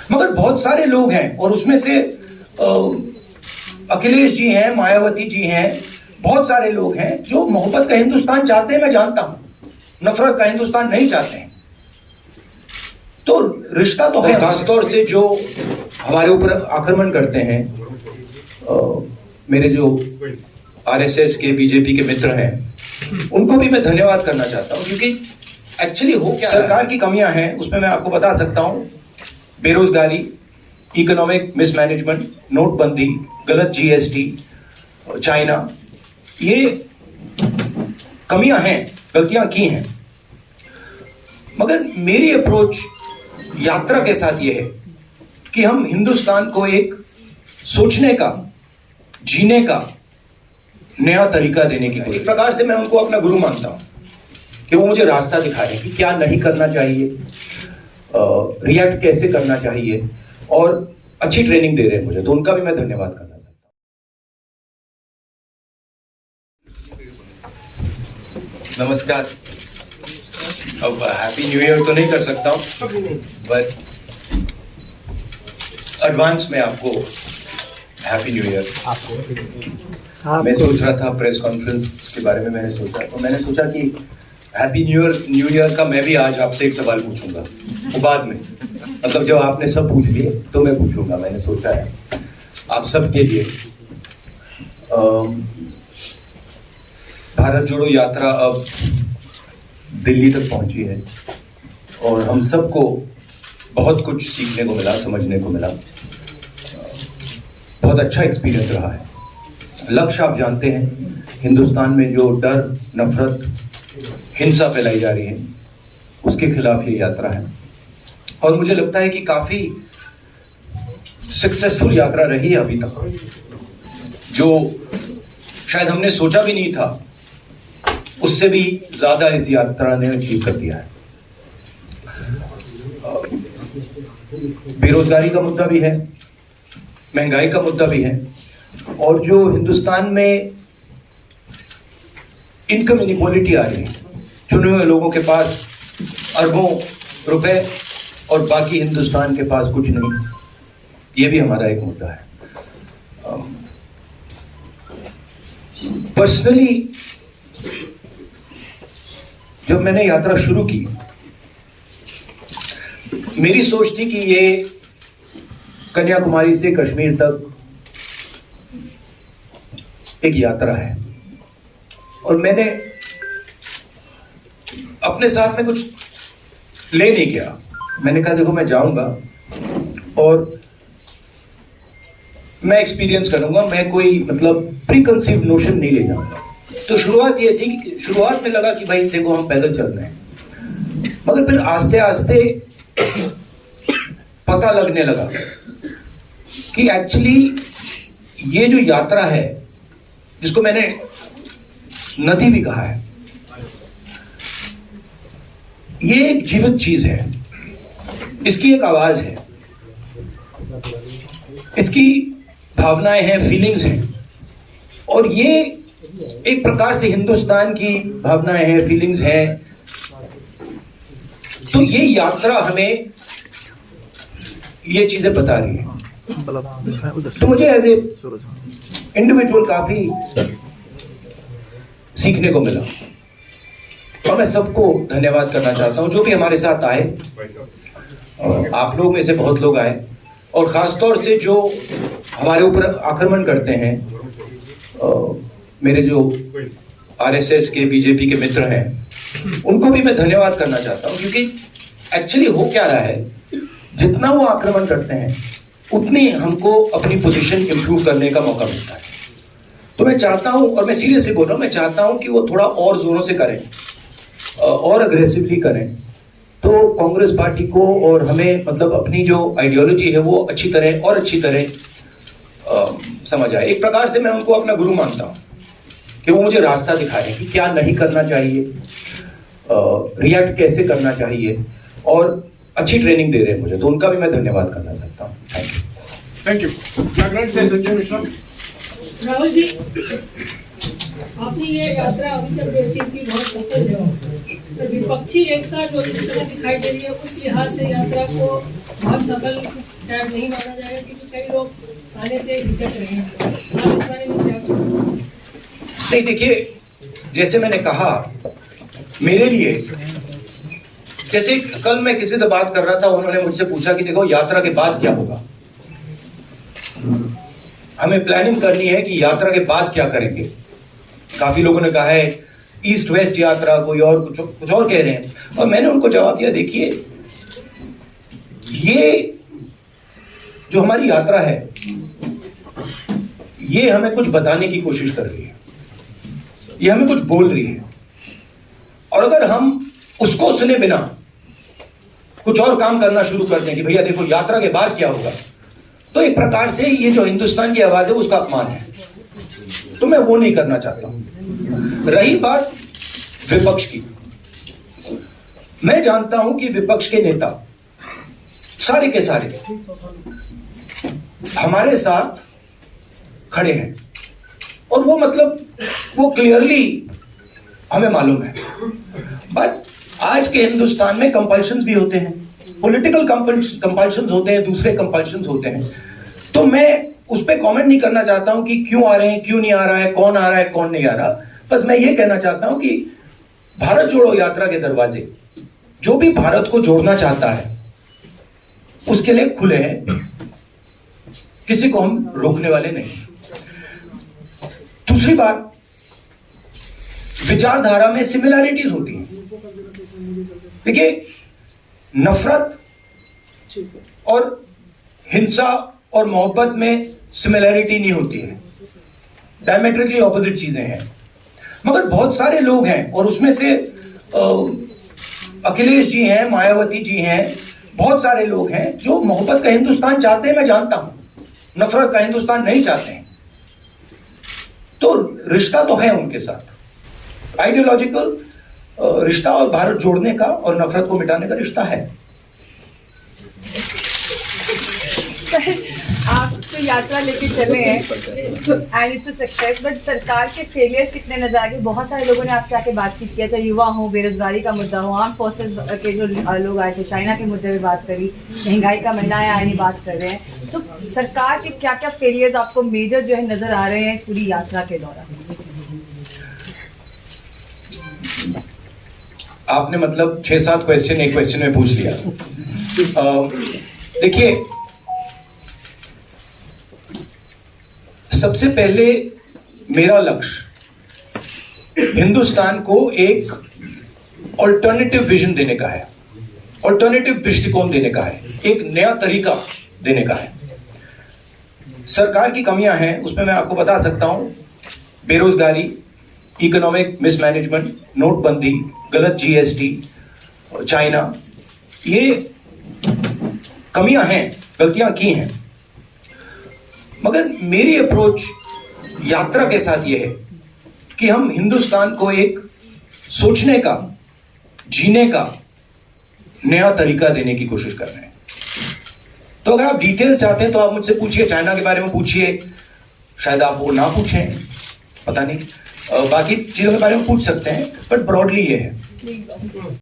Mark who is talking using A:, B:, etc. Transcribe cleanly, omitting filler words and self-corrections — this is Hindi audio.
A: मगर बहुत सारे लोग हैं और उसमें से अखिलेश जी हैं, मायावती जी हैं, बहुत सारे लोग हैं जो मोहब्बत का हिंदुस्तान चाहते हैं, मैं जानता हूं, नफरत का हिंदुस्तान नहीं चाहते हैं। तो रिश्ता तो है। खासतौर से जो हमारे ऊपर आक्रमण करते हैं, मेरे जो आरएसएस के, बीजेपी के मित्र हैं, उनको भी मैं धन्यवाद करना चाहता हूं, क्योंकि एक्चुअली हो क्या, सरकार की कमियां हैं उसमें मैं आपको बता सकता हूं। बेरोजगारी, इकोनॉमिक मिसमैनेजमेंट, नोटबंदी, गलत जीएसटी, चाइना, ये कमियां हैं, गलतियां की हैं। मगर मेरी अप्रोच यात्रा के साथ यह है कि हम हिंदुस्तान को एक सोचने का, जीने का नया तरीका देने की कोशिश। एक प्रकार से मैं उनको अपना गुरु मानता हूं कि वो मुझे रास्ता दिखा रहे हैं कि क्या नहीं करना चाहिए, रिएक्ट कैसे करना चाहिए, और अच्छी ट्रेनिंग दे रहे हैं मुझे, तो उनका भी मैं धन्यवाद करना चाहता हूं। नमस्कार। अब हैप्पी न्यू ईयर तो नहीं कर सकता हूं, बट एडवांस में आपको हैप्पी न्यू ईयर। मैं सोच रहा था प्रेस कॉन्फ्रेंस के बारे में, मैंने सोचा कि हैप्पी न्यू ईयर का मैं भी आज आपसे एक सवाल पूछूंगा, वो बाद में, मतलब जब आपने सब पूछ लिए तो मैं पूछूंगा। मैंने सोचा है आप सबके लिए, भारत जोड़ो यात्रा अब दिल्ली तक पहुंची है और हम सबको बहुत कुछ सीखने को मिला, समझने को मिला। बहुत अच्छा एक्सपीरियंस रहा है। लक्ष्य आप जानते हैं, हिंदुस्तान में जो डर, नफरत, हिंसा फैलाई जा रही है, उसके खिलाफ ये यात्रा है। और मुझे लगता है कि काफी सक्सेसफुल यात्रा रही है अभी तक, जो शायद हमने सोचा भी नहीं था, उससे भी ज्यादा इस यात्रा ने अचीव कर दिया है। बेरोजगारी का मुद्दा भी है, महंगाई का मुद्दा भी है, और जो हिंदुस्तान में इनकम इनइक्वालिटी आ रही है, चुने हुए लोगों के पास अरबों रुपए और बाकी हिंदुस्तान के पास कुछ नहीं, ये भी हमारा एक मुद्दा है। पर्सनली जब मैंने यात्रा शुरू की, मेरी सोच थी कि ये कन्याकुमारी से कश्मीर तक एक यात्रा है, और मैंने अपने साथ में कुछ ले नहीं गया। मैंने कहा देखो, मैं जाऊंगा और मैं एक्सपीरियंस करूंगा, मैं कोई मतलब प्री कंसीव नोशन नहीं ले जाऊंगा। तो शुरुआत ये थी कि शुरुआत में लगा कि भाई देखो हम पैदल चल रहे हैं, मगर फिर आस्ते आस्ते पता लगने लगा कि एक्चुअली ये जो यात्रा है, जिसको मैंने नदी भी कहा है, ये एक जीवित चीज है, इसकी एक आवाज है, इसकी भावनाएं हैं, फीलिंग्स हैं, और ये एक प्रकार से हिंदुस्तान की भावनाएं हैं, फीलिंग्स हैं। तो ये यात्रा हमें ये चीजें बता रही है। तो मुझे एज ए इंडिविजुअल काफी सीखने को मिला, और मैं सबको धन्यवाद करना चाहता हूं जो भी हमारे साथ आए। आप लोग में से बहुत लोग आए, और खासतौर से जो हमारे ऊपर आक्रमण करते हैं, मेरे जो आरएसएस के, बीजेपी के मित्र हैं, उनको भी मैं धन्यवाद करना चाहता हूं, क्योंकि एक्चुअली हो क्या रहा है, जितना वो आक्रमण करते हैं उतनी हमको अपनी पोजीशन इंप्रूव करने का मौका मिलता है। तो मैं चाहता हूं, और मैं सीरियसली बोल रहा हूं, मैं चाहता हूं कि वो थोड़ा और जोरों से करें और अग्रेसिवली करें, तो कांग्रेस पार्टी को और हमें मतलब अपनी जो आइडियोलॉजी है वो अच्छी तरह समझ आए। एक प्रकार से मैं उनको अपना गुरु मानता हूं कि वो मुझे रास्ता दिखा रहे हैं कि क्या नहीं करना चाहिए, रिएक्ट कैसे करना चाहिए, और अच्छी ट्रेनिंग दे रहे हैं मुझे, तो उनका भी मैं धन्यवाद करना चाहता हूँ। Thank you.
B: Thank you. Rahul ji. आपने ये यात्रा अभी तक अचीव की बहुत सफल है, तो विपक्षी एकता जो इस समय दिखाई दे रही है उस लिहाज से यात्रा को बहुत सफल शायद नहीं माना जाएगा, क्योंकि कई लोग आने से हिचक रहे हैं। आप इस बारे में क्या कहेंगे?
A: नहीं, देखिए, जैसे मैंने कहा, मेरे लिए, जैसे कल मैं किसी से बात कर रहा था, उन्होंने मुझसे पूछा कि देखो यात्रा के बाद क्या होगा। हमें प्लानिंग करनी है कि यात्रा के बाद क्या करेंगे। काफी लोगों ने कहा है ईस्ट वेस्ट यात्रा, कोई और कुछ और कह रहे हैं, और मैंने उनको जवाब दिया, देखिए ये जो हमारी यात्रा है ये हमें कुछ बताने की कोशिश कर रही है, ये हमें कुछ बोल रही है, और अगर हम उसको सुने बिना कुछ और काम करना शुरू कर दें कि भैया देखो यात्रा के बाद क्या होगा, तो एक प्रकार से ये जो हिंदुस्तान की आवाज है उसका अपमान है। तो मैं वो नहीं करना चाहता हूं। रही बात विपक्ष की, मैं जानता हूं कि विपक्ष के नेता सारे के सारे हमारे साथ खड़े हैं, और वो मतलब वो क्लियरली हमें मालूम है। बट आज के हिंदुस्तान में कंपल्शंस भी होते हैं, पॉलिटिकल कंपल्शंस होते हैं, दूसरे कंपल्शंस होते हैं। तो मैं उस पर कमेंट नहीं करना चाहता हूं कि क्यों आ रहे हैं, क्यों नहीं आ रहा है, कौन आ रहा है, कौन नहीं आ रहा। बस मैं ये कहना चाहता हूं कि भारत जोड़ो यात्रा के दरवाजे जो भी भारत को जोड़ना चाहता है उसके लिए खुले हैं, किसी को हम रोकने वाले नहीं। दूसरी बात, विचारधारा में सिमिलैरिटीज होती हैं। देखिए, नफरत और हिंसा और मोहब्बत में सिमिलैरिटी नहीं होती है, डायमेट्रिकली ऑपोजिट चीजें हैं। मगर बहुत सारे लोग हैं, और उसमें से अखिलेश जी हैं, मायावती जी हैं, बहुत सारे लोग हैं जो मोहब्बत का हिंदुस्तान चाहते हैं, मैं जानता हूं, नफरत का हिंदुस्तान नहीं चाहते हैं। तो रिश्ता तो है उनके साथ, आइडियोलॉजिकल रिश्ता, और भारत जोड़ने का और नफरत को मिटाने का रिश्ता है।
C: आप तो यात्रा लेके चले हैं and it's a success, but सरकार के फेलियर्स कितने नजर आ गए। बहुत सारे लोगों ने आपसे आके बातचीत किया, चाहे युवा हो, बेरोजगारी का मुद्दा हो, आर्म फोर्सेस के जो लोग आए थे, चाइना के मुद्दे पे बात करी, महंगाई का, महिलाएं आए बात कर रहे हैं। सो सरकार के क्या क्या फेलियर्स आपको मेजर जो है नजर आ रहे हैं इस पूरी यात्रा के दौरान?
A: आपने मतलब 6-7 क्वेश्चन एक क्वेश्चन में पूछ लिया। देखिए, सबसे पहले मेरा लक्ष्य हिंदुस्तान को एक ऑल्टरनेटिव विजन देने का है, ऑल्टरनेटिव दृष्टिकोण देने का है, एक नया तरीका देने का है। सरकार की कमियां हैं, उसमें मैं आपको बता सकता हूं, बेरोजगारी, इकोनॉमिक मिसमैनेजमेंट, नोटबंदी, गलत जीएसटी, चाइना, ये कमियां हैं, गलतियां की हैं। मगर मेरी अप्रोच यात्रा के साथ यह है कि हम हिंदुस्तान को एक सोचने का, जीने का नया तरीका देने की कोशिश कर रहे हैं। तो अगर आप डिटेल्स चाहते हैं तो आप मुझसे पूछिए, चाइना के बारे में पूछिए, शायद आप वो ना पूछें, पता नहीं, बाकी चीजों के बारे में पूछ सकते हैं, बट ब्रॉडली ये है।